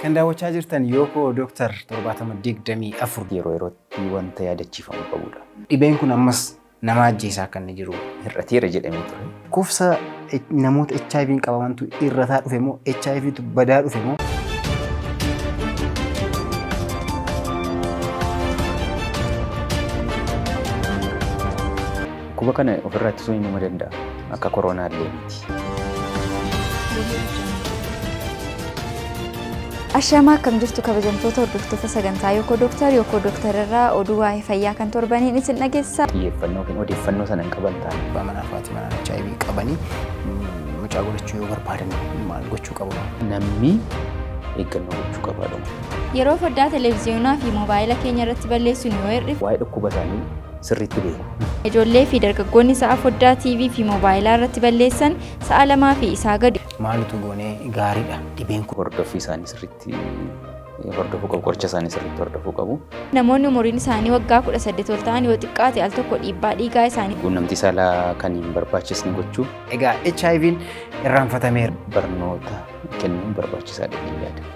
Kan daawwachaa jirtan Yookoo Doctor 724 yeroo yerootti wanta yaadachiifamu qabudha. Dhibeen kun ammas nama ajjeesaa kan jiru Irratti jedhamee ture. Kufsa namoota HIV qabamantu irrataa dhufe moo HIV tu badaa dhufe moo? Dhukkuba kana ofirraa ittisuun nama danda'a. Akka koronaa illee miti. Ashama akkam jirtu kabajamtoota hordoftoota sagantaa Yookoo Doctor irraa oduu waa'ee fayyaa kan torbaniin isin dhageessa. Xiyyeeffannoo fi odeeffannoo sana hin qaban taane. Manaa fi manaa HIV qabanii mucaa godhachuu yoo barbaadan maal gochuu qabu? Namni eeggannoo gochuu qabaadha. Yeroo foddaa televiziyoonaa fi moobaayila keenya irratti balleessuun yoo hir'ifne waa'ee dhukkuba isaanii sirriitti beeku. Ijoollee fi dargaggoonni sa'a foddaa TV fi moobaayilaa irratti balleessan sa'a 2 fi isaa gadi. Maalitu goonee gaariidha dhibeen kun? Hordoffii isaanii sirriitti hordofuu qabu. Qoricha isaanii sirriitti hordofuu qabu. Namoonni umuriin isaanii waggaa 18 ol ta'an yoo xiqqaate al tokko dhiibbaa dhiigaa isaanii quunnamtii saalaa kan hin barbaachisne gochuu. Egaa HIV'n irraanfatameera. Barnoota kennuun barbaachisaadha jedhee yaada.